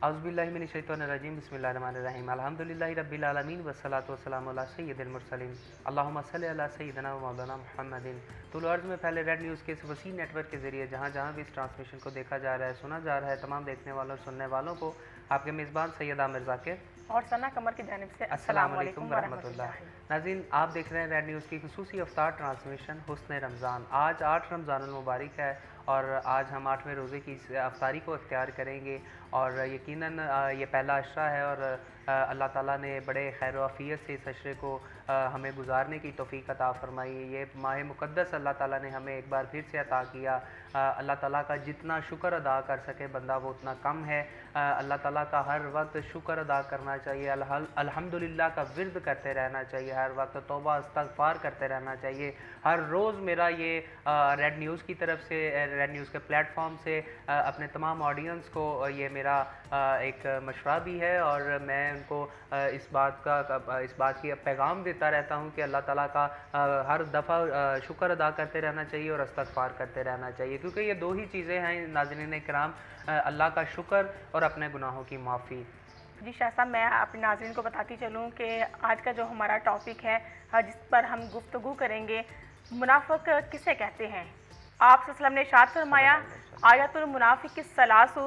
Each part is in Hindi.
औज़ुबिल्लाहिमिनश्शैतानिर्रजीम बिस्मिल्लाहिर्रहमानिर्रहीम अल्हम्दुलिल्लाहि रब्बिल आलमीन वस्सलातु वस्सलामु अला सय्यिदिल मुरसलीन अल्लाहुम्मा सल्लि अला सय्यिदिना व मौलाना मुहम्मदिन। तुल अर्ज़ में फैले रेड न्यूज़ के इस वसी नेटवर्क के ज़रिए जहाँ जहाँ भी इस ट्रांसमिशन को देखा जा रहा है, सुना जा रहा है, तमाम देखने वालों और सुनने वालों को आपके मेज़बान सैयद आमिर ज़ाकिर और सना कमर की जानिब से अस्सलाम अस्सलामुअलैकुम वालेकुम वरहमतुल्लाह। नाज़रीन, आप देख रहे हैं रेड न्यूज़ की खुसूसी अफ्तार ट्रांसमिशन हुस्न रमज़ान। आज 8 रमज़ानुल मुबारक है और आज हम 8वें रोज़े की इस अफ्तारी को इख्तियार करेंगे और यकीनन ये पहला अशरा है और अल्लाह ताला ने बड़े खैर आफ़ियत से इस अशरे को हमें गुजारने की तौफ़ीक़ अता फ़रमाई। ये माह मुक़द्दस अल्लाह ताला ने हमें एक बार फिर से अता किया। अल्लाह ताला का जितना शुक्र अदा कर सके बंदा वो उतना कम है। अल्लाह ताला का हर वक्त शुक्र अदा करना चाहिए, अल्हम्दुलिल्लाह का विर्द करते रहना चाहिए, हर वक्त तौबा इस्तग़फ़ार करते रहना चाहिए। हर रोज़ मेरा ये रेड न्यूज़ की तरफ से, रेड न्यूज़ के प्लेटफॉर्म से अपने तमाम ऑडियंस को ये मेरा एक मशवरा भी है और मैं उनको इस बात की पैगाम देता रहता हूँ कि अल्लाह ताला का हर दफ़ा शुक्र अदा करते रहना चाहिए और इस्तग़फ़ार करते रहना चाहिए, क्योंकि ये दो ही चीज़ें हैं नाज़रीन किराम, अल्लाह का शुक्र और अपने गुनाहों की माफ़ी। जी शाह साहब, मैं अपने नाज़रीन को बताती चलूँ कि आज का जो हमारा टॉपिक है जिस पर हम गुफ्तगू करेंगे, मुनाफ़िक किसे कहते हैं। आप सल्लल्लाहु अलैहि वसल्लम ने इरशाद फरमाया, आयतुल मुनाफ़िक़ि सलासु,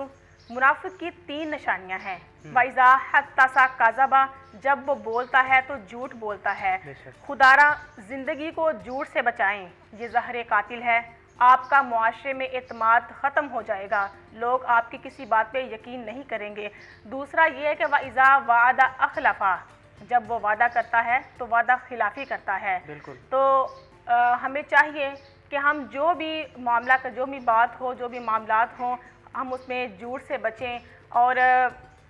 मुनाफ़िक की 3 निशानियाँ हैं। वइज़ा हद्दसा कज़बा, जब वो बोलता है तो झूठ बोलता है। खुदारा ज़िंदगी को झूठ से बचाएं, ये ज़हर कातिल है। आपका मुआशरे में एतमाद ख़त्म हो जाएगा, लोग आपकी किसी बात पे यकीन नहीं करेंगे। दूसरा ये है कि वइज़ा वादा अखलफ़ा, जब वो वादा करता है तो वादा खिलाफ़ी करता है। तो हमें चाहिए कि हम जो भी मामला का, जो भी बात हो, जो भी मामलात हों, हम उसमें झूठ से बचें और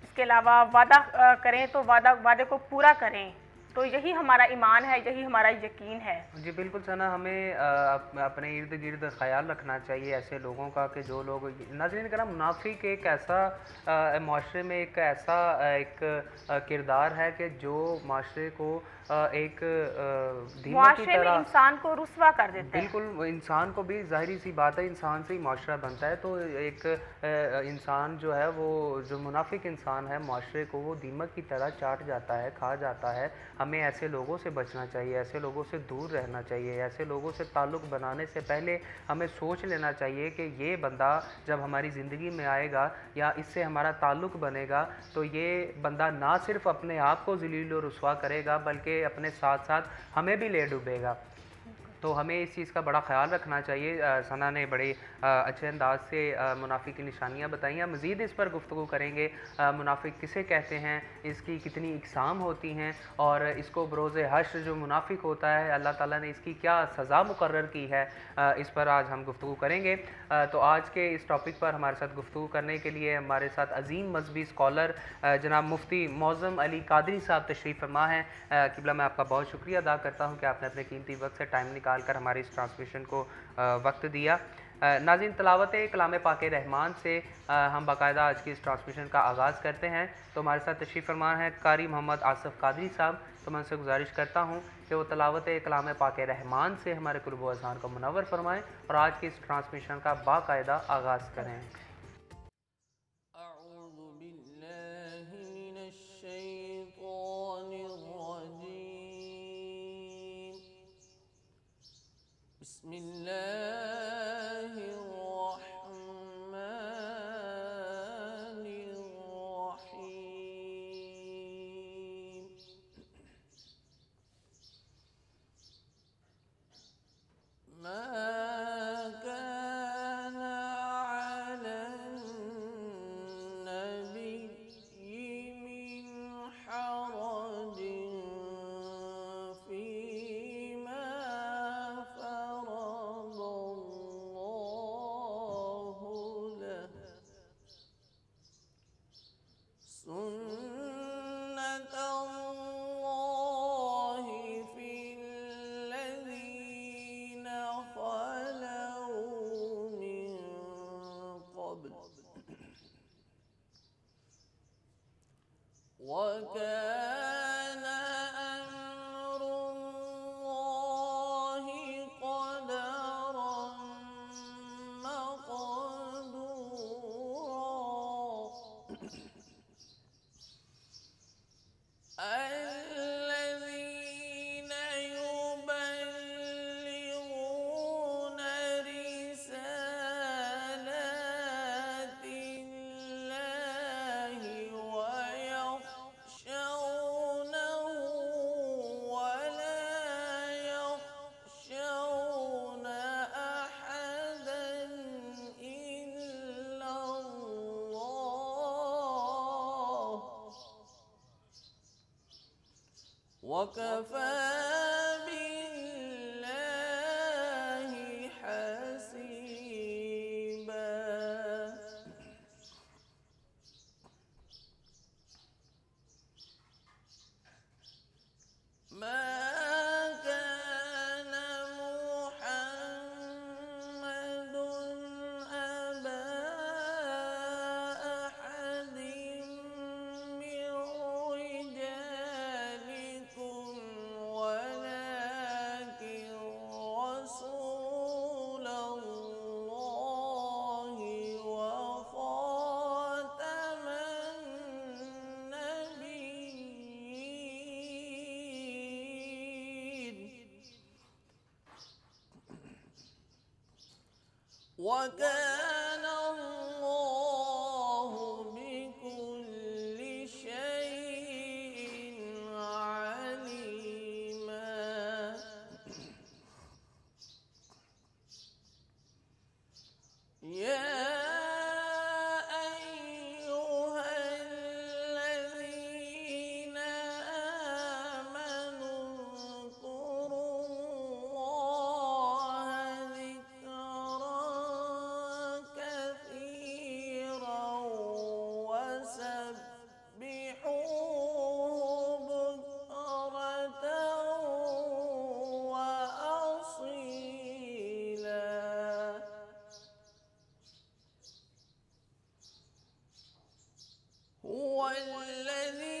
इसके अलावा वादा करें तो वादे को पूरा करें। तो यही हमारा ईमान है, यही हमारा यकीन है। जी बिल्कुल सना, हमें अपने इर्द गिर्द ख़याल रखना चाहिए ऐसे लोगों का कि जो लोग, नाज़रीन करम, मुनाफिक एक ऐसा माशरे में एक ऐसा एक किरदार है कि जो माशरे को एक धीमक की तरह इंसान को रुस्वा कर देता है। बिल्कुल, इंसान को भी, ज़ाहिरी सी बात है, इंसान से ही माशरा बनता है। तो एक इंसान जो है वो, जो मुनाफिक इंसान है, माशरे को वो दीमक की तरह चाट जाता है, खा जाता है। हमें ऐसे लोगों से बचना चाहिए, ऐसे लोगों से दूर रहना चाहिए। ऐसे लोगों से ताल्लुक़ बनाने से पहले हमें सोच लेना चाहिए कि ये बंदा जब हमारी ज़िंदगी में आएगा या इससे हमारा ताल्लुक़ बनेगा तो ये बंदा ना सिर्फ़ अपने आप को ज़लील और रुस्वा करेगा बल्कि अपने साथ साथ हमें भी ले डूबेगा। तो हमें इस चीज़ का बड़ा ख़याल रखना चाहिए। सना ने बड़े अच्छे अंदाज से मुनाफिक की निशानियाँ बताई हैं। मज़ीद इस पर गुफ्तगू करेंगे, मुनाफिक किसे कहते हैं, इसकी कितनी इकसाम होती हैं और इसको बरोज़ हश्र जो मुनाफिक होता है अल्लाह ताला ने इसकी क्या सज़ा मुकर्रर की है, इस पर आज हम गुफ्तगू करेंगे। तो आज के इस टॉपिक पर हमारे साथ गुफ्तगू करने के लिए हमारे साथ अज़ीम मजहबी स्कॉलर जनाब मुफ्ती मौज़म अली कादरी साहब तशरीफ़ फरमा हैं। क़िबला, मैं आपका बहुत शुक्रिया अदा करता हूँ कि आपने अपने कीमती वक्त से टाइम निकाल कर हमारी इस ट्रांसमिशन को वक्त दिया। नाज़रीन, तलावत कलाम पाक रहमान से हम बाकायदा आज की इस ट्रांसमिशन का आगाज़ करते हैं। तो हमारे साथ तशरीफ़ फरमा हैं कारी मोहम्मद आसिफ़ कादरी साहब। तो मैं उनसे गुजारिश करता हूँ कि वो तलावत कलाम पाक रहमान से हमारे क़ुल्ब व अज़हान को मुनव्वर फरमाएँ और आज की इस ट्रांसमिशन का बाकायदा आगाज़ करें। वकफ़ा बिल्लाहि हसीबा। मा कान मुहम्मदुन अबा अहदिम मिन रिजालिकुम वलाकिन रसूलल्लाहि व खातमन नबिय्यीन। वकान अल्लाहु बिकुल्लि शैइन अलीमा। या अय्युहल्लज़ीना आमनू उज़्कुरुल्लाह ज़िक्रन कसीरन वसब्बिहूहु बुक्रतन व असीला। हुवल्लज़ी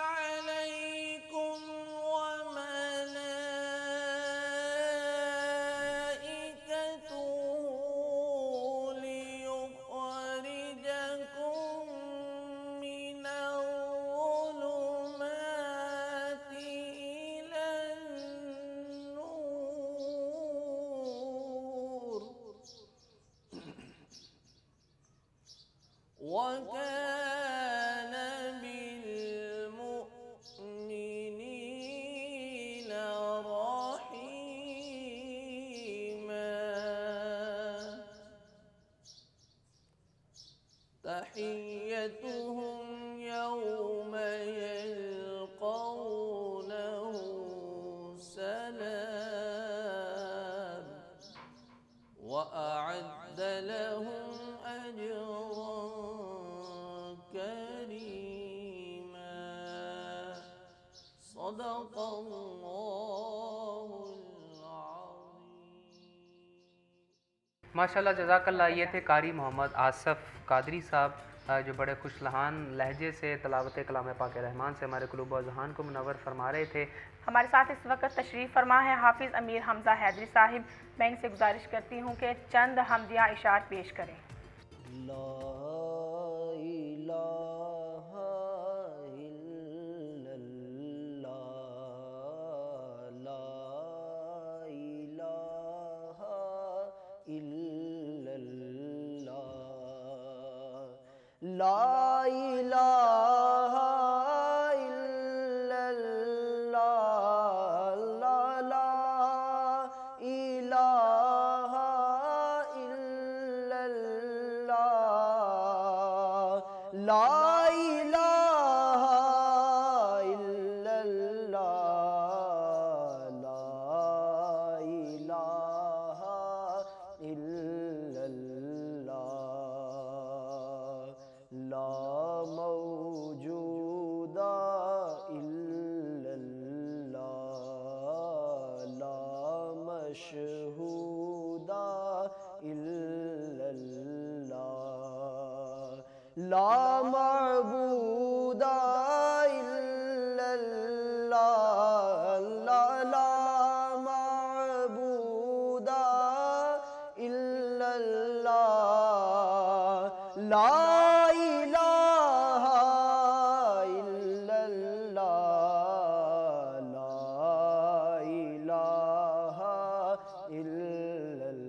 अलैकुम व मलाइकतुहु लियुख़रिजकुम मिनल ज़ुलुमाति इलन नूर। वकान बिल्मुअ्मिनीना रहीमा। तहिय्यतुहुम यौम यल्क़ौनहु सलाम व अअद्द लहुम अजरन करीमा। सदक़ल्लाहुल अज़ीम। माशाल्लाह जज़ाकल्लाह। ये थे कारी मोहम्मद आसफ़ कादरी साहब, जो बड़े खुशलहान लहजे से तलावत कलाम पाक रहमान से हमारे क़ुलूब व अज़हान को मुनव्वर फरमा रहे थे। हमारे साथ इस वक्त तशरीफ़ फरमा है हाफिज़ अमीर हमज़ा हैदरी साहिब। मैं इनसे गुजारिश करती हूँ कि चंद हमदिया इशार पेश करें। ला इलाहा इल्लल्लाह, ला इलाहा इल्लल्लाह, ला इलाहा इल्लल्लाह, ला इलाहा इल्लल्लाह, ला इलाहा इल्लल्लाह, ला इलाहा इल्लल्लाह, ला मौजूदा इल्लल्लाह, ला मशहूदा इल्लल्लाह, ला मअबूदा इल्लल्लाह, ला मअबूदा इल्लल्लाह, ला इलाहा इल्लल्लाह, ला इलाहा इल्लल्लाह।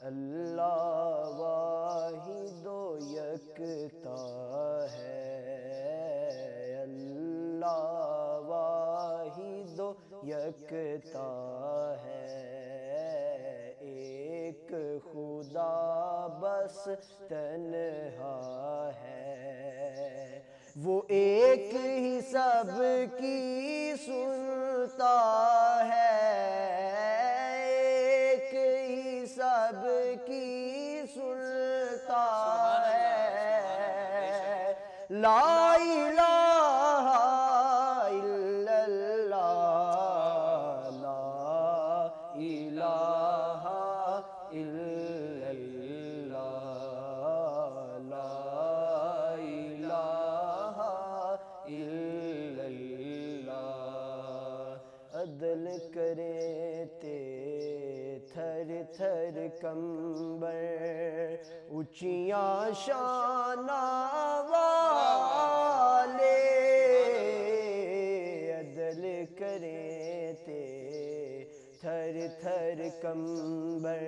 अल्लाह वाहिदो यकता है, अल्लाह वाहिदो यकता है, एक खुदा बस तन्हा है। वो एक ही सब की सुनता है, एक ही सब की सुनता है। ला इलाहा इल्लल्लाह, ला इलाहा इल्लल्लाह, ला इलाहा इल्लल्लाह। अदल करे ते थर थर कंबर, ऊंचियां शाना वाले। अदल करे ते थर थर कंबर,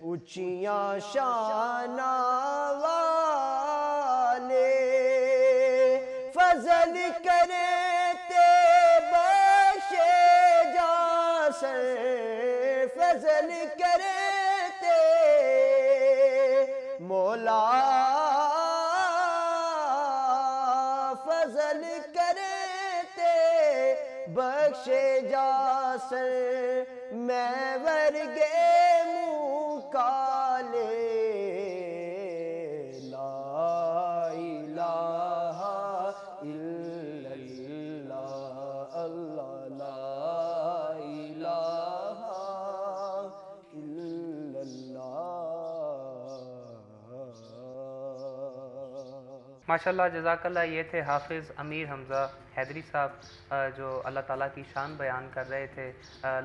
ऊंचियां शाना वाले। फजल करे ते बख्शे जासर, फजल करे ते मौला, फजल करे ते बख्शे जासर। मैं वर्गे मुँह काले, ला इलाहा इल्लल्लाह, अल्लाह ला इलाहा इल्लल्लाह। माशाल्लाह जज़ाकल्लाह। ये थे हाफिज़ अमीर हमज़ा हैदरी साहब, जो अल्लाह ताला की शान बयान कर रहे थे,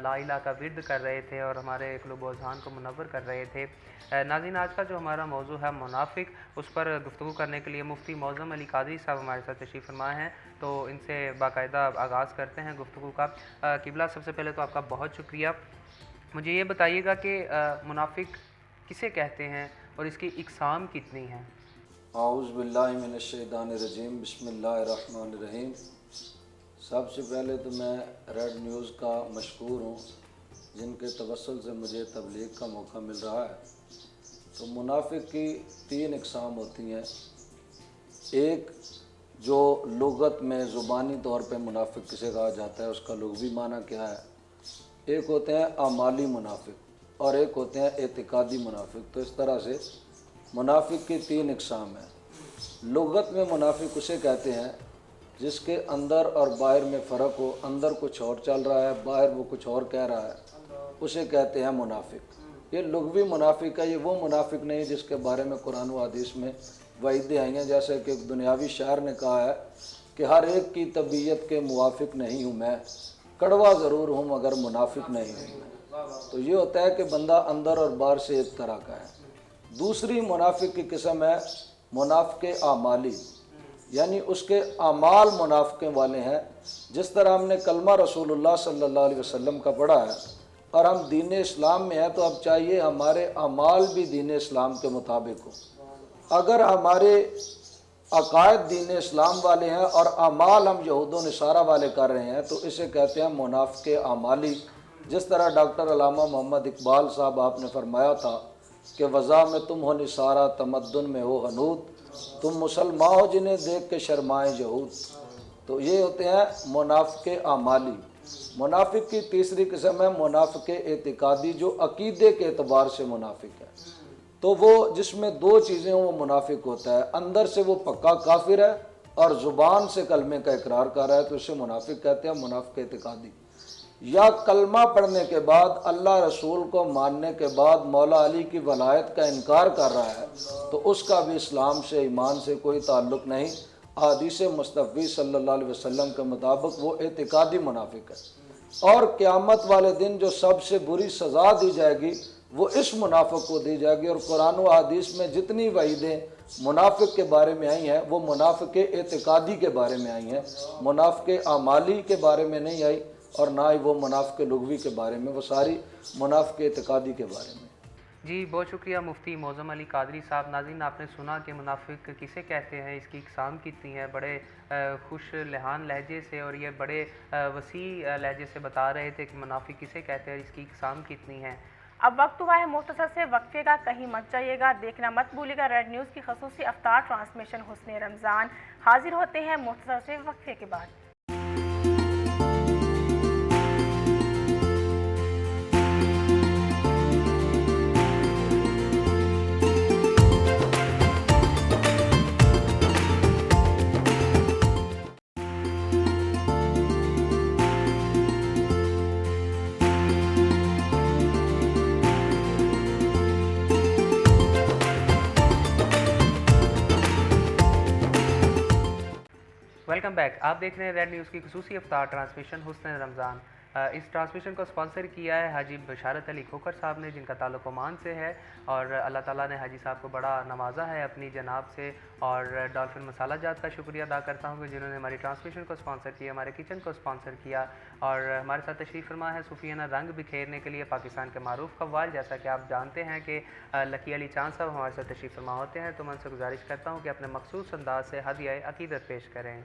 ला इलाहा का विर्द कर रहे थे और हमारे क़ुलूब व अज़हान को मुनव्वर कर रहे थे। नाज़रीन, आज का जो हमारा मौजू है मुनाफिक, उस पर गुफ्तगू करने के लिए मुफ्ती मौज़म अली क़ादरी साहब हमारे साथ तशरीफ़ फरमा हैं। तो इनसे बाकायदा आगाज़ करते हैं गुफ्तगू का। क़िबला, सबसे पहले तो आपका बहुत शुक्रिया। मुझे ये बताइएगा कि मुनाफिक किसे कहते हैं और इसकी इक़साम कितनी हैं? आऊज़ु बिल्लाहि मिनश शैतानिर रजीम, बिस्मिल्लाहिर्रहमानिर्रहीम। सबसे पहले तो मैं रेड न्यूज़ का मशकूर हूँ, जिनके तवस्सुल से मुझे तबलीग का मौका मिल रहा है। तो मुनाफिक की 3 इक़साम होती हैं। एक जो लुग़त में ज़ुबानी तौर पे मुनाफिक किसे कहा जाता है, उसका लुग़वी माना क्या है। एक होते हैं आमाली मुनाफिक और एक होते हैं एतिकादी मुनाफिक। तो इस तरह से मुनाफिक की 3 इक़साम हैं। लुग़त में मुनाफिक उसे कहते हैं जिसके अंदर और बाहर में फ़र्क हो, अंदर कुछ और चल रहा है, बाहर वो कुछ और कह रहा है, उसे कहते हैं मुनाफिक। ये लुग़वी मुनाफिक है, ये वो मुनाफिक नहीं जिसके बारे में कुरान व हदीस में वईदें आई हैं। जैसे कि एक दुनियावी शायर ने कहा है कि हर एक की तबीयत के मुवाफिक नहीं हूँ मैं, कड़वा ज़रूर हूँ मगर मुनाफिक नहीं हूँ मैं। तो ये होता है कि बंदा अंदर और बाहर से एक तरह का है। दूसरी मुनाफिक की किस्म है मुनाफिक आमाली, यानी उसके अमाल मुनाफिक वाले हैं। जिस तरह हमने कलमा रसूलुल्लाह सल्लल्लाहु अलैहि वसल्लम का पढ़ा है और हम दीन इस्लाम में हैं, तो अब चाहिए हमारे अमाल भी दीन इस्लाम के मुताबिक हो। अगर हमारे अकायद दीन इस्लाम वाले हैं और अमाल हम यहूद व नसारा वाले कर रहे हैं, तो इसे कहते हैं मुनाफिक आमाली। जिस तरह डॉक्टर अल्लामा मोहम्मद इकबाल साहब आपने फरमाया था कि वज़ा में तुम हो निसारा, तमद्दुन में हो हनूद, तुम मुसलमान हो जिन्हें देख के शर्माए यहूद। तो ये होते हैं मुनाफिक आमाली। मुनाफिक की तीसरी किस्म है मुनाफिक एतिकादी, जो अकीदे के एतबार से मुनाफिक है। तो वो जिसमें 2 चीज़ें वो मुनाफिक होता है, अंदर से वो पक्का काफिर है और ज़ुबान से कलमे का इकरार कर रहा है, तो इसे मुनाफिक कहते हैं, मुनाफिक एतिकादी। या कलमा पढ़ने के बाद, अल्लाह रसूल को मानने के बाद मौला अली की वलायत का इनकार कर रहा है, तो उसका भी इस्लाम से, ईमान से कोई ताल्लुक़ नहीं। हदीस मुस्तफ़ी सल्लल्लाहु अलैहि वसल्लम के मुताबिक वो एतिकादी मुनाफिक है। और क़यामत वाले दिन जो सबसे बुरी सज़ा दी जाएगी वो इस मुनाफिक को दी जाएगी। और कुरान व हदीस में जितनी वईदें मुनाफिक के बारे में आई हैं, वो मुनाफिक एतिकादी के बारे में आई हैं, मुनाफिक आमाली के बारे में नहीं आई, और ना ही वो मुनाफिक लुग़वी के बारे में, वो सारी मुनाफिक एतिकादी के बारे में। जी, बहुत शुक्रिया मुफ्ती मौज़म अली क़ादरी साहब। नाज़रीन, आपने सुना कि मुनाफिक किसे कहते हैं, इसकी इक़साम कितनी है। बड़े खुश लहान लहजे से और ये बड़े वसी लहजे से बता रहे थे कि मुनाफिक किसे कहते हैं और इसकी इक़साम कितनी है। अब वक्त हुआ है मुख्तसर से वक्फे का, कहीं मत जाइएगा, देखना मत भूलिएगा रेड न्यूज़ की खसूसी अफ्तार ट्रांसमिशन हुस्ने रमज़ान। हाजिर होते हैं मुख्तसर से वक्फे के बाद। Welcome back. आप देख रहे हैं रेड न्यूज़ की खसूसी अफ्तार ट्रांसमिशन हुस्न रमज़ान। इस ट्रांसमिशन को स्पॉन्सर किया है हाजी बशारत अली खोखर साहब ने, जिनका ताल्लुक़ ओमान से है और अल्लाह ताला ने हाजी साहब को बड़ा नवाजा है अपनी जनाब से। और डॉल्फिन मसाला जात का शुक्रिया अदा करता हूँ कि जिन्होंने हमारी ट्रांसमिशन को स्पॉन्सर किया, हमारे किचन को स्पॉन्सर किया। और हमारे साथ तशरीफ़ फरमा है सूफियाना रंग बिखेरने के लिए पाकिस्तान के मारूफ कव्वाल। जैसा कि आप जानते हैं कि लकी अली चांद साहब हमारे साथ तशरीफ़ फरमा होते हैं, तो मैं उनसे गुजारिश करता हूँ कि अपने मखसूस अंदाज से हदिया अकीदत पेश करें।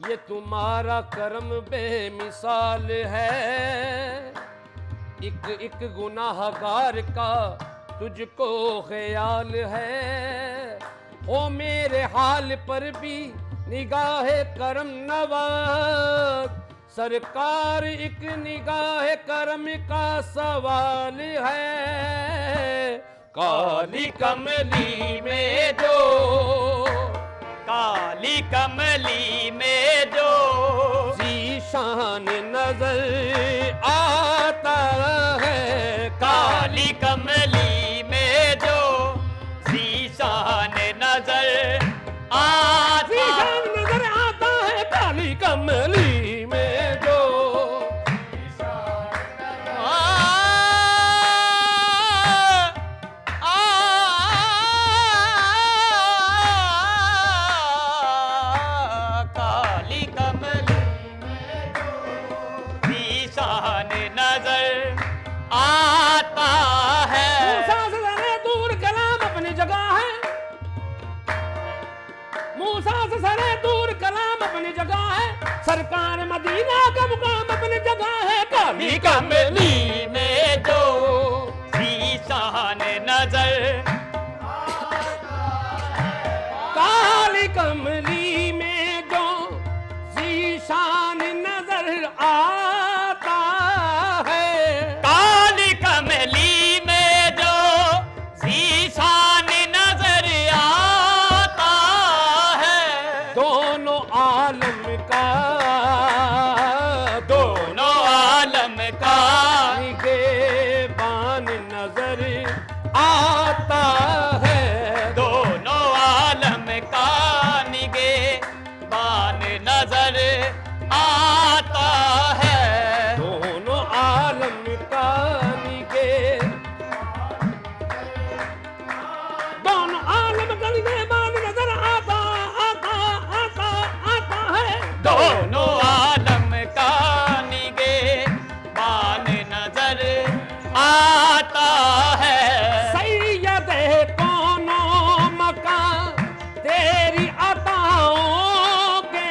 ये तुम्हारा करम बेमिसाल है, एक गुनाहगार का तुझको ख्याल है। ओ मेरे हाल पर भी निगाह करम नवाज, सरकार एक निगाह करम का सवाल है। काली कमली में जो, काली कमली में जो ज़ीशान नजर आता है। काली कमली में जो ज़ीशान नजर आता, ज़ीशान नजर आता है। काली कमली में जो सरकार मदीना का मुकाम अपनी जगह है। काली कमली में जो ज़ीशान नजर, काली कमली में जो ज़ीशान नजर आता है। काली कमली में जो ज़ीशान नजर आता है। दोनों आलम का, दोनों आलम का निगहबान नजर आता है। दोनों आलम का निगहबान नजर आता है। दोनों आलम का दोनों आलम का निगहबान नजर आता आता आता आता है। दोनों आलम का निगहबान नजर आता है। सैयद कौनो मकान तेरी अताओं के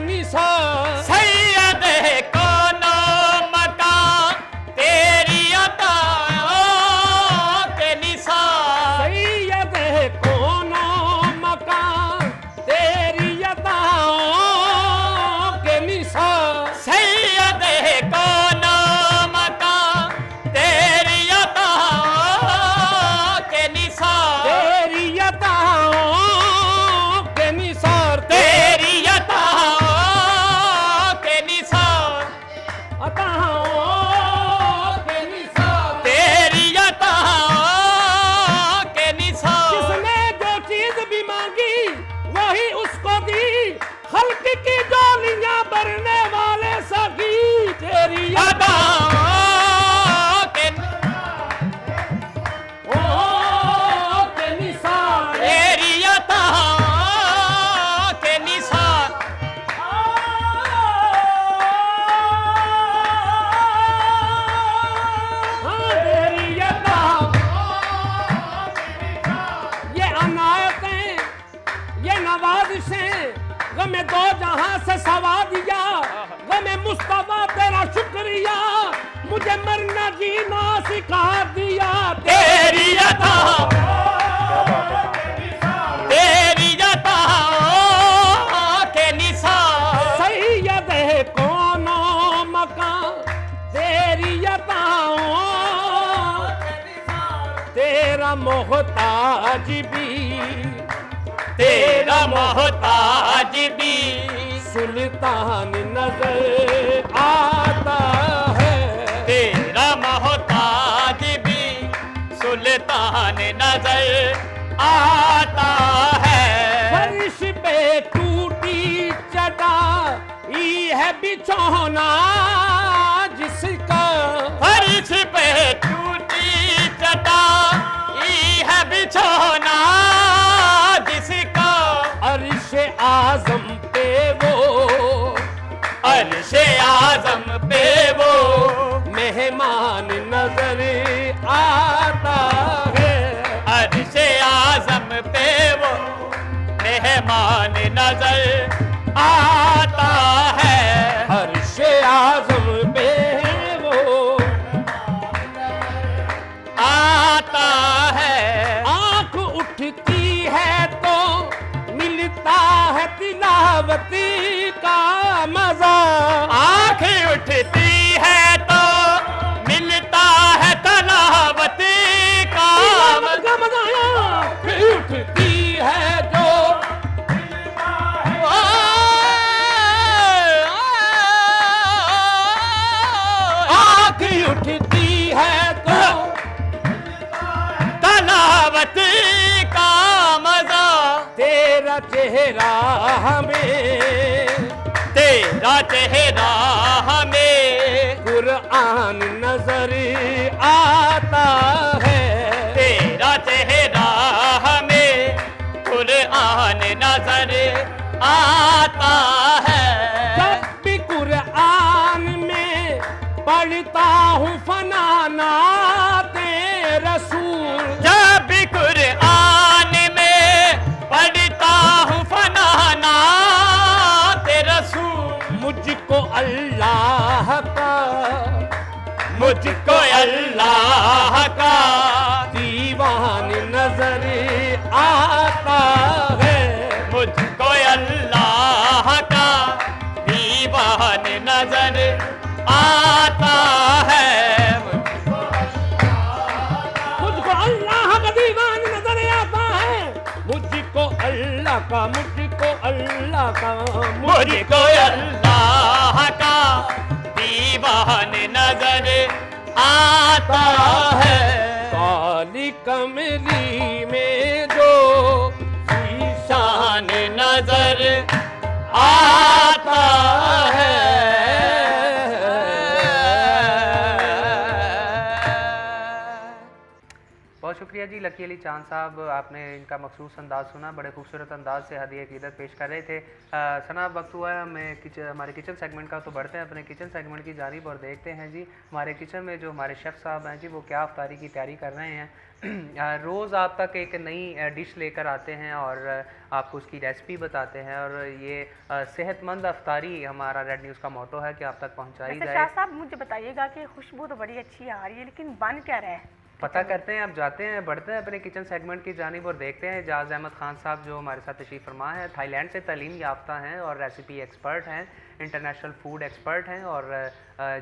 निसार, सैयद कौनो मकान तेरी अताओं के निसार, सैयद कौनो मकान तेरी अताओं के निसार। सैयद कौनो मकान तेरी अताओं के निसार, तेरी अताओं के निसार, तेरी अताओं के निसार, अताओं के निसार, तेरी अताओं के निसार। जिसने जो चीज भी मांगी वही उसको दी। खल्क मुझे मरना जीना सिखा दिया तेरी अता तेरी अता के निसार सैयद है कौनो मकान तेरी अताओं तेरा मोहताज भी तेरा मोहताज भी सुल्तान नजर आता है तेरा मोहताज भी सुल्तान नजर आता है फर्श पे टूटी चटाई है बिछौना जिसका फर्श पे टूटी चटाई है बिछौना जिसका अर्श आजम पे वो अर्श आजम पे वो मेहमान नजर आता है अर्श आजम पे वो मेहमान नजर आता है अर्श आजम पे वो आता है आंख उठती है तो मिलता है तिलावती का मजा आँख उठती है तो मिलता है तलावती का तिलावत का मजा आंख उठती है जो आंख उठती है तो तलावती का मजा तेरा चेहरा हमें तेरा चेहरा हमें कुरान नजर आता है तेरा चेहरा हमें कुरान नजर आता है जब भी कुरान में पढ़ता हूँ फनाना रसूल जब भी कुरान में पढ़ता हूँ फनाना तेरा रसूल मुझको अल्लाह का मुझको अल्लाह का दीवान नजर आता है मुझको अल्लाह का दीवान नजर आता है मुझको अल्लाह का दीवान नजर आता है मुझको अल्लाह का मुझको अल्लाह का मुझको अल्लाह का दीवान नजर आता है काली कमली में जो शान नजर आता है बहुत शुक्रिया जी लकी अली चांद साहब, आपने इनका मखसूस अंदाज सुना, बड़े खूबसूरत अंदाज से हदिया अकीदत पेश कर रहे थे। सना वक्त हुआ है हमें हमारे किचन सेगमेंट का, तो बढ़ते हैं अपने किचन सेगमेंट की जानिब और देखते हैं जी हमारे किचन में जो हमारे शेफ़ साहब हैं जी वो क्या अफ्तारी की तैयारी कर रहे हैं। रोज़ आप तक एक नई डिश लेकर आते हैं और आपको उसकी रेसिपी बताते हैं और ये सेहतमंद अफ्तारी हमारा रेड न्यूज़ का मोटो है कि आप तक पहुँचाई वैसे जाए। शाह साहब मुझे बताइएगा कि खुशबू तो बड़ी अच्छी आ रही है लेकिन बन क्या रहा है? पता करते हैं, अब जाते हैं, बढ़ते हैं अपने किचन सेगमेंट की जानिब और देखते हैं एजाज अहमद खान साहब जो हमारे साथ तशरीफ़ फरमा है, थाईलैंड से तालीम याफ्ता हैं और रेसिपी एक्सपर्ट हैं, इंटरनेशनल फूड एक्सपर्ट हैं और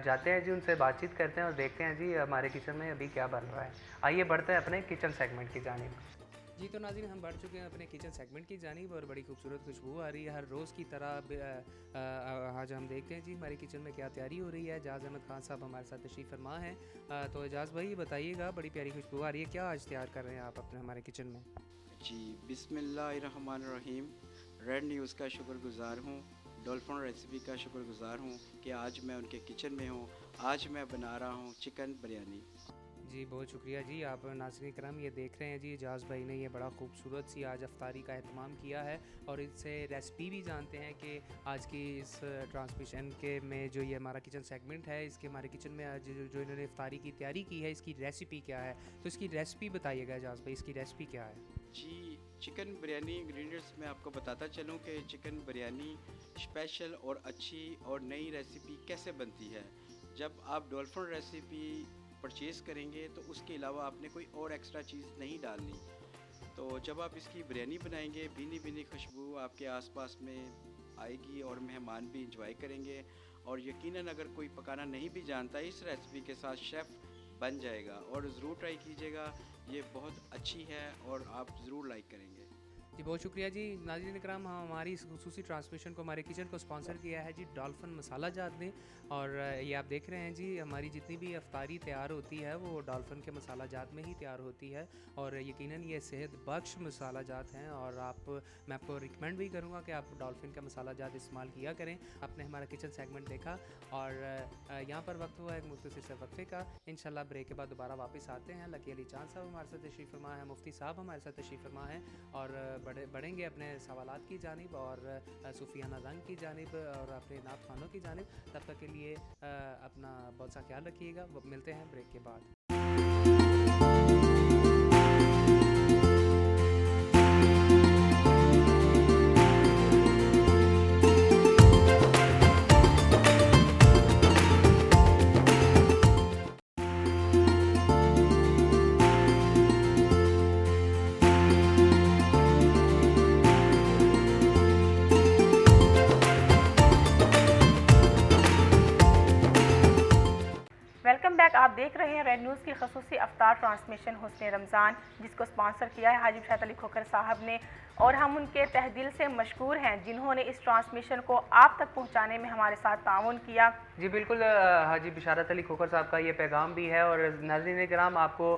जाते हैं जी उनसे बातचीत करते हैं और देखते हैं जी हमारे किचन में अभी क्या बन रहा है। आइए बढ़ते हैं अपने किचन सेगमेंट की जानिब। जी तो नाज़रीन हम बढ़ चुके हैं अपने किचन सेगमेंट की जानिब और बड़ी खूबसूरत खुशबू आ रही है हर रोज़ की तरह। आज हम देखते हैं जी हमारे किचन में क्या तैयारी हो रही है। एजाज अहमद खान साहब हमारे साथ तशरीफ़ फरमा हैं। तो एजाज भाई बताइएगा, बड़ी प्यारी खुशबू आ रही है, क्या आज तैयार कर रहे हैं आप अपने हमारे किचन में? जी बिस्मिल्लाहिर्रहमानिर्रहीम। रेड न्यूज़ का शुक्रगुज़ार हूँ, डॉल्फिन रेसिपी का शुक्रगुज़ार हूँ कि आज मैं उनके किचन में हूँ। आज मैं बना रहा हूँ चिकन बिरयानी। जी बहुत शुक्रिया जी। आप नाज़रीन करम ये देख रहे हैं जी एजाज भाई ने ये बड़ा खूबसूरत सी आज अफ्तारी का एहतमाम किया है और इससे रेसिपी भी जानते हैं कि आज की इस ट्रांसमिशन के में जो ये हमारा किचन सेगमेंट है इसके हमारे किचन में आज जो इन्होंने अफ्तारी की तैयारी की है इसकी रेसिपी क्या है, तो इसकी रेसिपी बताइएगा एजाज भाई, इसकी रेसिपी क्या है? जी चिकन बिरयानी इंग्रेडिएंट्स मैं आपको बताता चलूँ कि चिकन बिरयानी स्पेशल और अच्छी और नई रेसिपी कैसे बनती है। जब आप डॉल्फिन रेसिपी परचेज़ करेंगे तो उसके अलावा आपने कोई और एक्स्ट्रा चीज़ नहीं डालनी। तो जब आप इसकी बिरयानी बनाएंगे, भीनी भीनी खुशबू आपके आसपास में आएगी और मेहमान भी इंजॉय करेंगे। और यकीनन अगर कोई पकाना नहीं भी जानता, इस रेसिपी के साथ शेफ़ बन जाएगा। और ज़रूर ट्राई कीजिएगा, ये बहुत अच्छी है और आप ज़रूर लाइक करेंगे। जी बहुत शुक्रिया जी। नाज़रीन इकराम, हमारी इस खुसूसी ट्रांसमिशन को, हमारे किचन को स्पॉन्सर किया है जी डॉल्फिन मसाला जात ने। और ये आप देख रहे हैं जी, हमारी जितनी भी अफ्तारी तैयार होती है वो डॉल्फिन के मसाला जात में ही तैयार होती है। और यकीनन ये सेहत बख्श मसाला जात हैं। और मैं आपको रिकमेंड भी करूँगा कि आप डॉल्फिन का मसाला जात इस्तेमाल किया करें। आपने हमारा किचन सेगमेंट देखा और यहाँ पर वक्त हुआ एक मुख्तसर से वक्फे का। इंशाल्लाह ब्रेक के बाद दोबारा वापस आते हैं। लकी अली चांद साहब हमारे साथ तशरीफ़ फरमा है, मुफ्ती साहब हमारे साथ तशरीफ़ फरमा है और बढ़ेंगे अपने सवालात की जानिब और सूफियाना रंग की जानिब और अपने नात खानों की जानिब। तब तक के लिए अपना बहुत सा ख्याल रखिएगा। मिलते हैं ब्रेक के बाद। Welcome back. आप देख रहे हैं रेड न्यूज़ की खसूसी अफ्तार ट्रांसमिशन हुस्न रमज़ान, जिसको स्पॉन्सर किया है हाजी शाद अली खोखर साहब ने। और हम उनके तहे दिल से मशकूर हैं जिन्होंने इस ट्रांसमिशन को आप तक पहुंचाने में हमारे साथ ताउन किया। जी बिल्कुल, हाजी बिशारत अली खोखर साहब का ये पैगाम भी है। और नाज़रीन किराम, आपको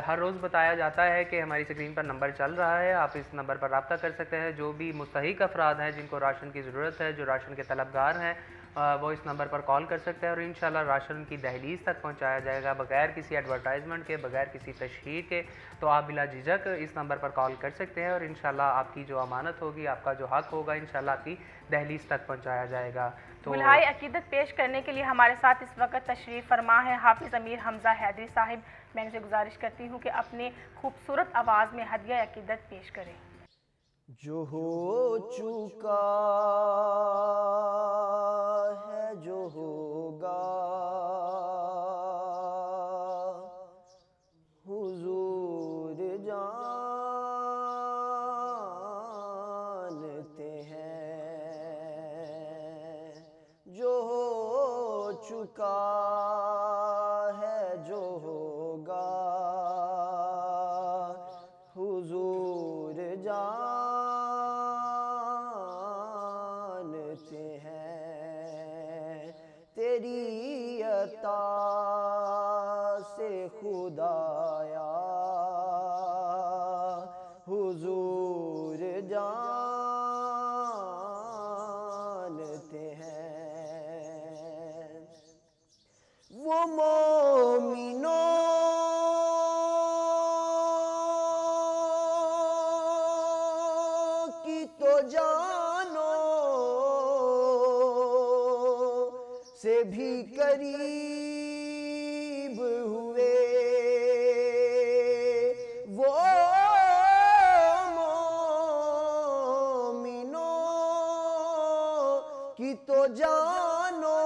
हर रोज़ बताया जाता है कि हमारी स्क्रीन पर नंबर चल रहा है, आप इस नंबर पर रब्ता कर सकते हैं। जो भी मुस्तहिक अफराद हैं जिनको राशन की ज़रूरत है, जो राशन के तलबगार हैं, वो इस नंबर पर कॉल कर सकते हैं और इंशाल्लाह राशन की दहलीज़ तक पहुंचाया जाएगा बगैर किसी एडवर्टाइजमेंट के, बगैर किसी तशहीर के। तो आप बिला झिझक इस नंबर पर कॉल कर सकते हैं और इंशाल्लाह आपकी जो अमानत होगी, आपका जो हक होगा, इंशाल्लाह आपकी दहलीज़ तक पहुंचाया जाएगा। तो बुलहाई अकीदत पेश करने के लिए हमारे साथ इस वक्त तशरीफ़ फरमा है हाफिज़ अमीर हमज़ा हैदरी साहिब। मैं उनसे गुजारिश करती हूँ कि अपने खूबसूरत आवाज़ में हदिया अकीदत पेश करें। जो हो चुका है, जो होगा, हुजूर जानते हैं। जो हो चुका है, जो होगा, हुजूर जानते हैं। तेरी अता से खुदाया हुजूर जानते हैं। वो मोमिनों की तो जानो से भी करीब हुए। वो मोमिनों की तो जानो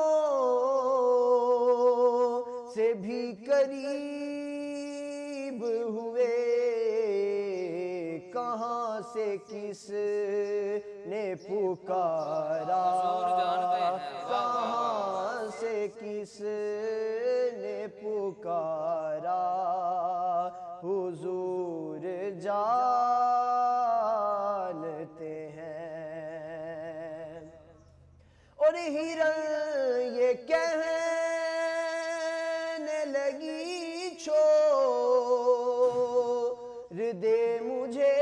से भी करीब हुए। कहाँ से किस ने पुकारा, कहाँ से किस ने पुकारा, हुजूर जानते हैं। और हिरन ये कहने लगी, छोड़ दे मुझे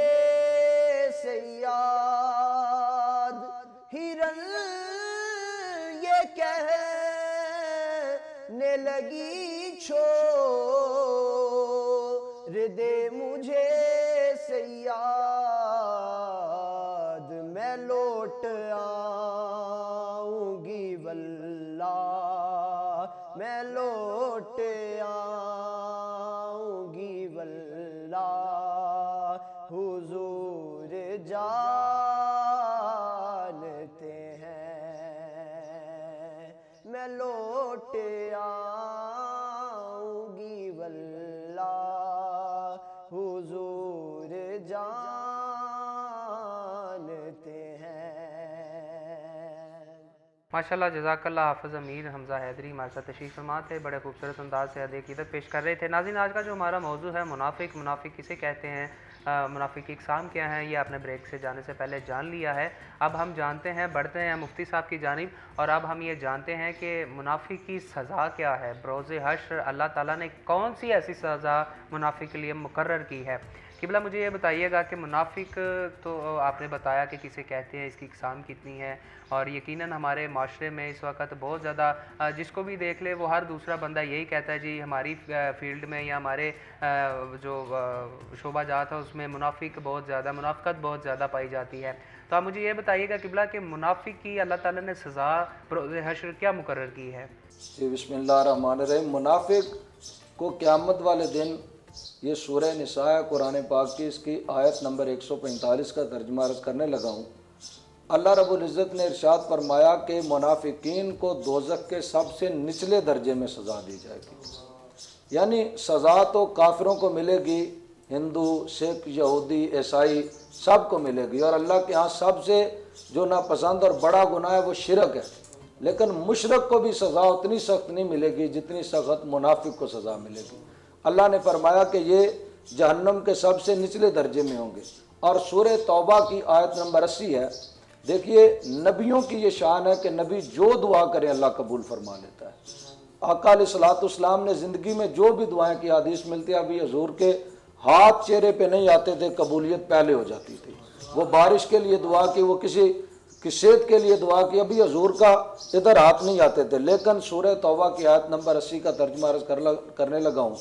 सैयाद। हिरन ये कहने लगी, छोड़ दे मुझे सैयाद। मैं लौट आऊंगी वल्लाह, मैं लौट आऊंगी वल्लाह, हुजूर जानते हैं। मैं लौट आऊंगी वल्लाह हुजूर जानते हैं। माशाल्लाह जज़ाकल्लाह हाफ़िज़ अमीर हमज़ा हैदरी हमारे साथ तशरीफ़ फरमा थे, बड़े खूबसूरत अंदाज़ से अक़ीदत पेश कर रहे थे। नाज़रीन, आज का जो हमारा मौजू है मुनाफिक, मुनाफिक किसे कहते हैं, मुनाफिक की इक़साम क्या हैं, ये आपने ब्रेक से जाने से पहले जान लिया है। अब हम जानते हैं, बढ़ते हैं मुफ्ती साहब की जानिब, और अब हम ये जानते हैं कि मुनाफिक की सज़ा क्या है। बरोज़े हश्र अल्लाह ताला ने कौन सी ऐसी सज़ा मुनाफिक के लिए मुकर्रर की है। किबला मुझे ये बताइएगा कि मुनाफिक तो आपने बताया कि किसे कहते हैं, इसकी इक़साम कितनी है, और यकीनन हमारे माशरे में इस वक्त बहुत ज़्यादा जिसको भी देख ले वो हर दूसरा बंदा यही कहता है जी हमारी फील्ड में या हमारे जो शोबा जात है उसमें मुनाफिक बहुत ज़्यादा, मुनाफ़िकत बहुत ज़्यादा पाई जाती है। तो आप मुझे ये बताइएगा किबला कि मुनाफिक की अल्लाह ताला ने सज़ा बरोज़े हश्र क्या मुकर्रर की है। जी बिस्मिल्लाहिर्रहमानिर्रहीम। मुनाफिक को क़यामत वाले दिन, ये सूरह निसा है कुरान पाक की, इसकी आयत नंबर 145 का तर्जुमा अर्ज़ करने लगा हूँ। अल्लाह रब्बुल इज़्ज़त ने इरशाद फरमाया कि मुनाफिकीन को दोज़ख के सबसे निचले दर्जे में सज़ा दी जाएगी। यानी सज़ा तो काफिरों को मिलेगी, हिंदू, सिख, यहूदी, ईसाई सब को मिलेगी, और अल्लाह के यहाँ सबसे जो नापसंद और बड़ा गुनाह है वो शिरक है। लेकिन मुशरक को भी सज़ा उतनी सख्त नहीं मिलेगी जितनी सख्त मुनाफिक को सज़ा मिलेगी। अल्लाह ने फरमाया कि ये जहन्नम के सबसे निचले दर्जे में होंगे। और सूरह तौबा की आयत नंबर 80 है। देखिए, नबियों की ये शान है कि नबी जो दुआ करें अल्लाह कबूल फरमा लेता है। आका अलैहिस्सलाम ने ज़िंदगी में जो भी दुआएं की हदीस मिलती है, अभी हजूर के हाथ चेहरे पे नहीं आते थे, कबूलियत पहले हो जाती थी। वो बारिश के लिए दुआ की, वो किसी की सेहत के लिए दुआ की, अभी हजूर का इधर हाथ नहीं आते थे। लेकिन सूरह तौबा की आयत नंबर 80 का तर्जुमा अर्ज़ करने लगा हूँ।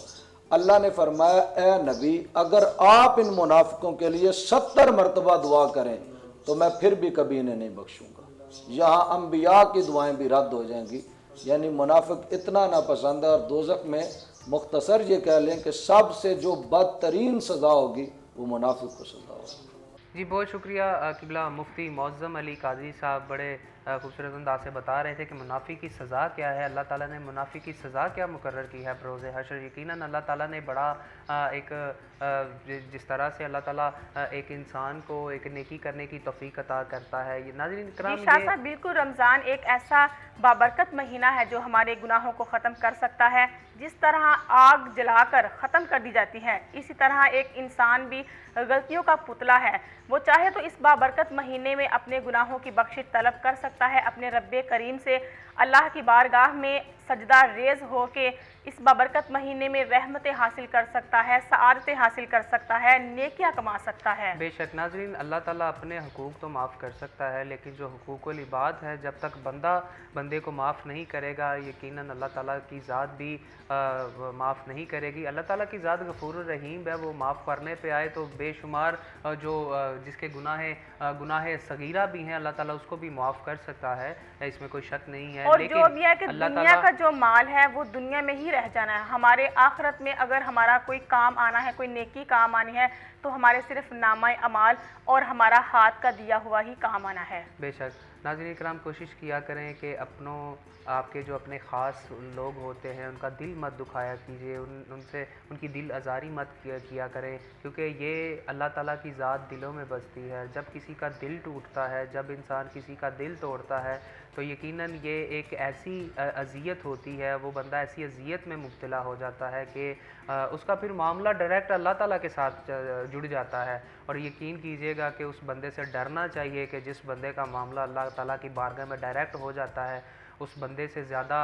अल्लाह ने फरमाया, ए नबी, अगर आप इन मुनाफिकों के लिए 70 मरतबा दुआ करें तो मैं फिर भी कभी इन्हें नहीं बख्शूंगा। यहाँ अम्बिया की दुआएं भी रद्द हो जाएंगी। यानी मुनाफिक इतना नापसंद है। और दोज़ख में मुख्तसर ये कह लें कि सबसे जो बदतरीन सज़ा होगी वो मुनाफिक को सज़ा होगी। जी बहुत शुक्रिया किबला मुफ्ती मौज़्ज़म अली कादरी साहब बड़े खूबसूरत अंदाज से बता रहे थे कि मुनाफिक की सज़ा क्या है, अल्लाह ताला ने मुनाफिक की सज़ा क्या मुकर्रर की है बरोज़े हश्र। यकीनन अल्लाह ताला ने बड़ा एक जिस तरह से अल्लाह ताला एक इंसान को एक नेकी करने की तौफीक अता करता है। ये नाज़रीन इकराम, शाह बिल्कुल रमज़ान एक ऐसा बाबरकत महीना है जो हमारे गुनाहों को ख़त्म कर सकता है। जिस तरह आग जलाकर ख़त्म कर दी जाती है, इसी तरह एक इंसान भी गलतियों का पुतला है। वो चाहे तो इस बाबरकत महीने में अपने गुनाहों की बख्शिश तलब कर सकता है, अपने रब्बे करीम से अल्लाह की बारगाह में सजदा रेज़ हो के इस बाबरकत महीने में रहमतें हासिल कर सकता है, सआदतें हासिल कर सकता है, नेकियां कमा सकता है। बेशक नाज़रीन, अल्लाह ताला अपने हुकूक तो माफ़ कर सकता है, लेकिन जो हुकूकुल इबाद है, जब तक बंदा बंदे को माफ़ नहीं करेगा, यकीनन अल्लाह ताला की ज़ात भी माफ़ नहीं करेगी। अल्लाह ताला की ज़ात गफूरुर रहीम है, वो माफ़ करने पे आए तो बेशुमार जो जिसके गुनाह सगीरा भी हैं, अल्लाह ताला उसको भी माफ़ कर सकता है, इसमें कोई शक नहीं है। और लेकिन जो भी है कि दुनिया का जो माल है वो दुनिया में ही रह जाना है। हमारे आखिरत में अगर हमारा कोई काम आना है, कोई नेकी काम आनी है, तो हमारे सिर्फ नामा अमाल और हमारा हाथ का दिया हुआ ही काम आना है। बेशक नाज़रीन इकराम, कोशिश किया करें कि अपनों आपके जो अपने ख़ास लोग होते हैं उनका दिल मत दुखाया कीजिए, उनसे उनकी दिल आज़ारी मत किया करें, क्योंकि ये अल्लाह ताला की ज़ात दिलों में बसती है। जब किसी का दिल टूटता है, जब इंसान किसी का दिल तोड़ता है, तो यकीनन ये एक ऐसी अज़ियत होती है, वो बंदा ऐसी अज़ियत में मुब्तला हो जाता है कि उसका फिर मामला डायरेक्ट अल्लाह ताला के साथ जुड़ जाता है। और यकीन कीजिएगा कि उस बंदे से डरना चाहिए कि जिस बंदे का मामला अल्लाह ताला की बारगाह में डायरेक्ट हो जाता है, उस बंदे से ज़्यादा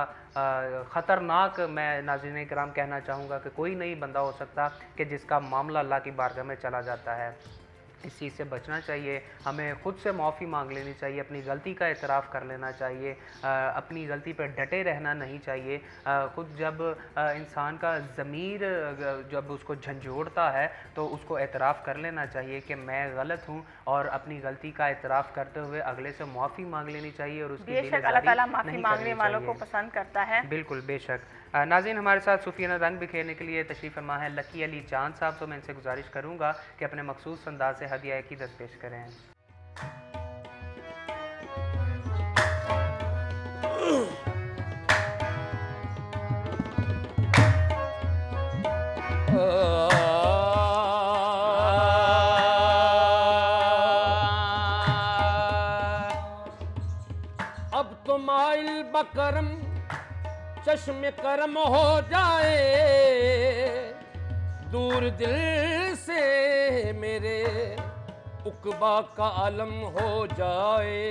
ख़तरनाक मैं नाज़रीन किराम कहना चाहूँगा कि कोई नहीं बंदा हो सकता कि जिसका मामला अल्लाह की बारगाह में चला जाता है। इस चीज़ से बचना चाहिए, हमें ख़ुद से माफ़ी मांग लेनी चाहिए, अपनी गलती का एतराफ़ कर लेना चाहिए, अपनी गलती पर डटे रहना नहीं चाहिए। ख़ुद जब इंसान का ज़मीर जब उसको झंझोड़ता है तो उसको एतराफ़ कर लेना चाहिए कि मैं गलत हूँ, और अपनी गलती का एतराफ़ करते हुए अगले से माफ़ी मांग लेनी चाहिए। और उसकी बेशक अल्लाह ताला माफ़ी मांगने वालों को पसंद करता है। बिल्कुल बेशक। नाज़रीन, हमारे साथ सूफियाना रंग बिखेरने के लिए तशरीफ़ फरमा है लकी अली चांद साहब, तो मैं इनसे गुजारिश करूँगा कि अपने मखसूस अंदाज से हदिया अक़ीदत पेश करें। चश्मे करम हो जाए, दूर दिल से मेरे उकबा का आलम हो जाए।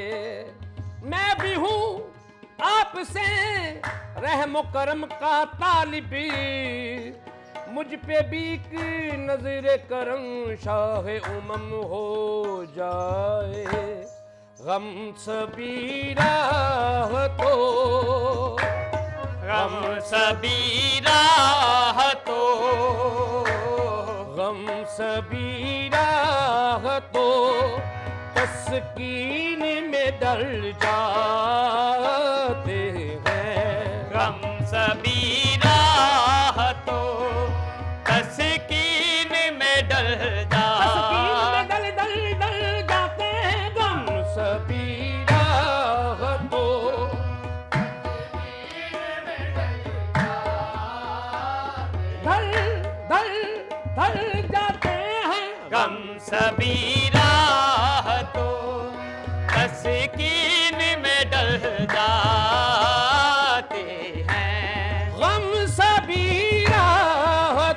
मैं भी हूँ आपसे रहम करम का तालिबी, मुझ पे भी एक नजर करम शाह उमम हो जाए। गम सबीरा तो गम सबीरा तो गम सबीरा तो तस्कीन में डल जाते हैं। गम सबीरा तो तस्कीन में डल तस्कीन में डल जाते हैं। गम सबीरा तो ढल जाते हैं। गम सबीरा तो तस्कीन में डल जाते हैं। गम सबीरा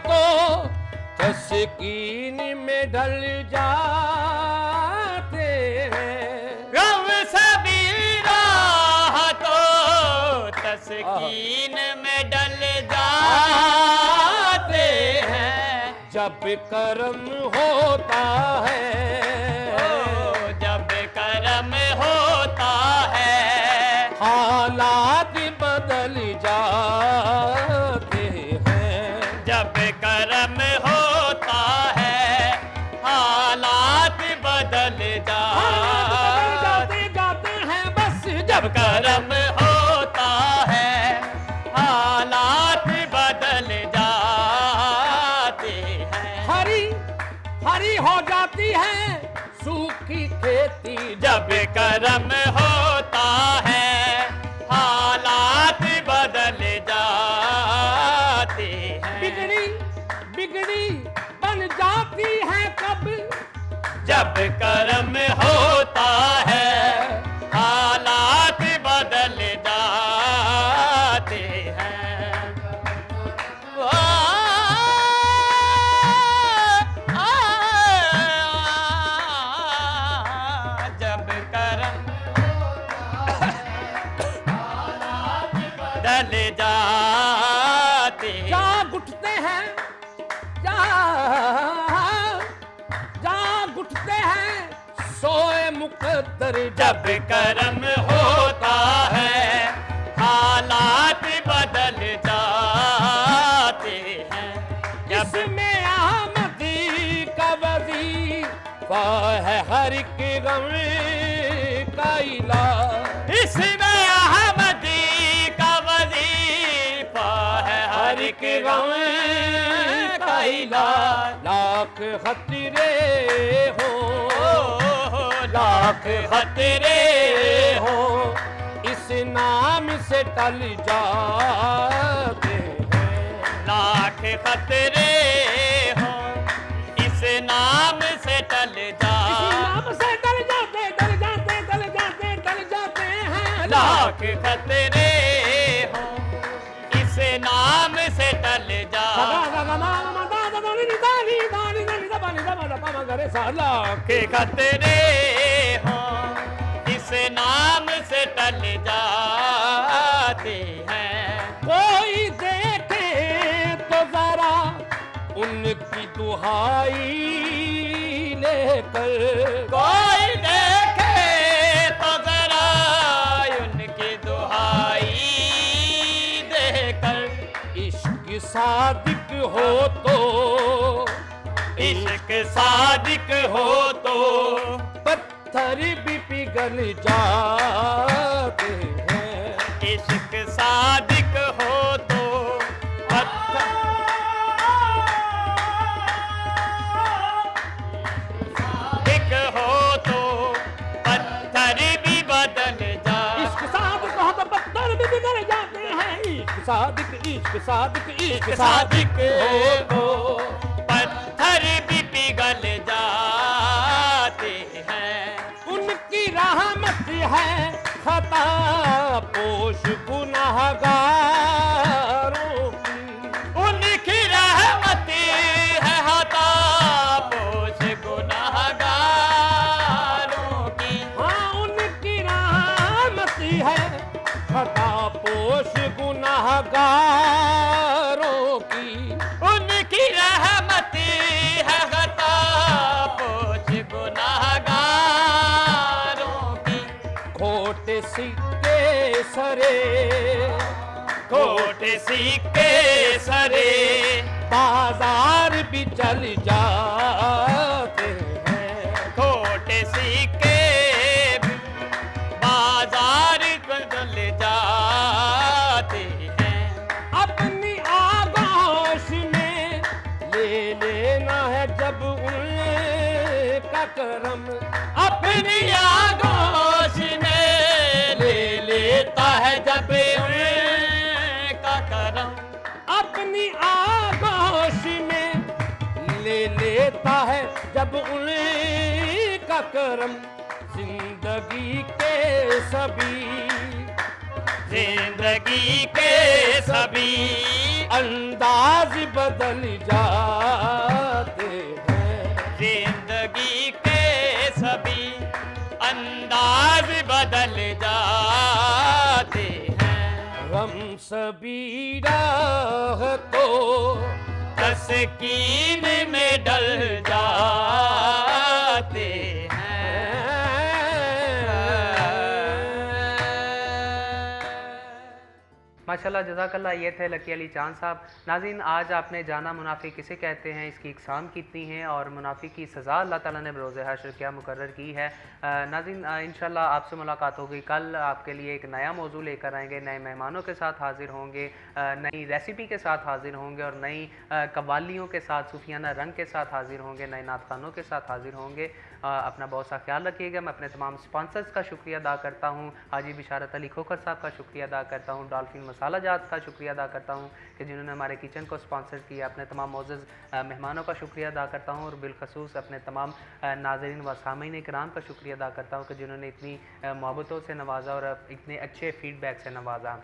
तो तस्कीन में ढल जाते हैं। गम सबीरा तो तस्कीन में डल जाते हैं। जब करम होता है, जब करम होता है, हालात बदल जाते हैं। जब करम होता है, हालात बदल जाते हैं बस। जब करम होता है, हालात बदल जाते हैं। हरी हो जाती है सूखी खेती। जब करम होता है, हालात बदल जाते हैं। बिगड़ी बन जाती है कब। जब करम होता है, हालात बदल जाते हैं। जब करम बदल जाते हैं। जाग उठते हैं, जाग उठते हैं सोए मुकद्दर। जब करम होता है, हालात बदल जाते हैं। जब इसमें आमदी का वजीफा है हर एक गम का इलाज। इसमें अहमदी का वजीफा है हर एक गम का इलाज। लाख खतरे हो, लाख खतरे हो, इस नाम से टल जाते हैं। लाख खतरे हो, इस नाम से टल नाम से टल जाते हैं। लाख खतरे हो, इस नाम से टल लाख खतरे हो, इस नाम से टल जाते हैं। कोई देखे तो जरा उनकी दुहाई लेकर। कोई देखे तो जरा उनकी दुहाई देकर। इश्क सादिक हो तो, इश्क सादिक हो तो, पत्थर भी पिघल जाते हैं। इश्क सादिक हो तो, पत्थर सादिक हो तो, पत्थर भी बदल जा। इश्क सादिक हो तो पत्थर भी पिघल जाते हैं। इश्क सादिक इश्क सादिक हो तो, पत्थर भी पिघल जाते हैं। उनकी रहमत है खता पोश गुनाहगार गुनाहगारों की, उनकी रहमत है खता पोछ गुनाहगारों की। खोटे सिक्के सरे, खोटे सिक्के सरे बाजार भी चल जाते हैं। खोटे सिक्के बाजार को चल जाते हैं। अपनी आगोश में ले लेना है जब उनका करम, अपनी आगोश में ले लेता है जब उनका करम। अपनी आगोश में ले लेता है जब उनका करम। जिंदगी के सभी, जिंदगी के सभी अंदाज बदल जाते हैं। जिंदगी के सभी अंदाज बदल जाते हैं। हम सभी राह तो तस्कीन में डल जाते हैं। माशाल्लाह जज़ाकल्लाह। ये थे लकी अली चांद साहब। नाज़रीन, आज आपने जाना मुनाफिक किसे कहते हैं, इसकी इकसाम कितनी हैं और मुनाफिक की सज़ा अल्लाह ताला ने बरोज़ हश्र क्या मुकर्रर की है। नाज़रीन, इंशाल्लाह आपसे मुलाकात होगी कल। आपके लिए एक नया मौजू लेकर आएंगे, नए मेहमानों के साथ हाजिर होंगे, नई रेसिपी के साथ हाजिर होंगे और नई कव्वालियों के साथ, सूफियाना रंग के साथ हाजिर होंगे, नए नात खानों के साथ हाजिर होंगे। अपना बहुत सा ख्याल रखिएगा। मैं अपने तमाम स्पॉन्सर्स का शुक्रिया अदा करता हूँ। हाजी बिशारत अली खोखर साहब का शुक्रिया अदा करता हूँ। डॉल्फिन मसाला जात का शुक्रिया अदा करता हूँ कि जिन्होंने हमारे किचन को स्पॉन्सर किया। अपने तमाम मोअज़्ज़ज़ मेहमानों का शुक्रिया अदा करता हूँ और बिलखसूस अपने तमाम नाज़रीन व सामीन कराम का शुक्रिया अदा करता हूँ कि जिन्होंने इतनी मोहब्बतों से नवाजा और इतने अच्छे फीडबैक से नवाजा।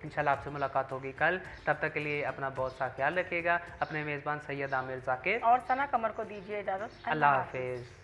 इंशाल्लाह आपसे मुलाकात होगी कल। तब तक के लिए अपना बहुत सा ख्याल रखिएगा। अपने मेज़बान सैयद आमिर ज़ाकिर और सना कमर को दीजिए इजाज़त। अल्लाह हाफिज़।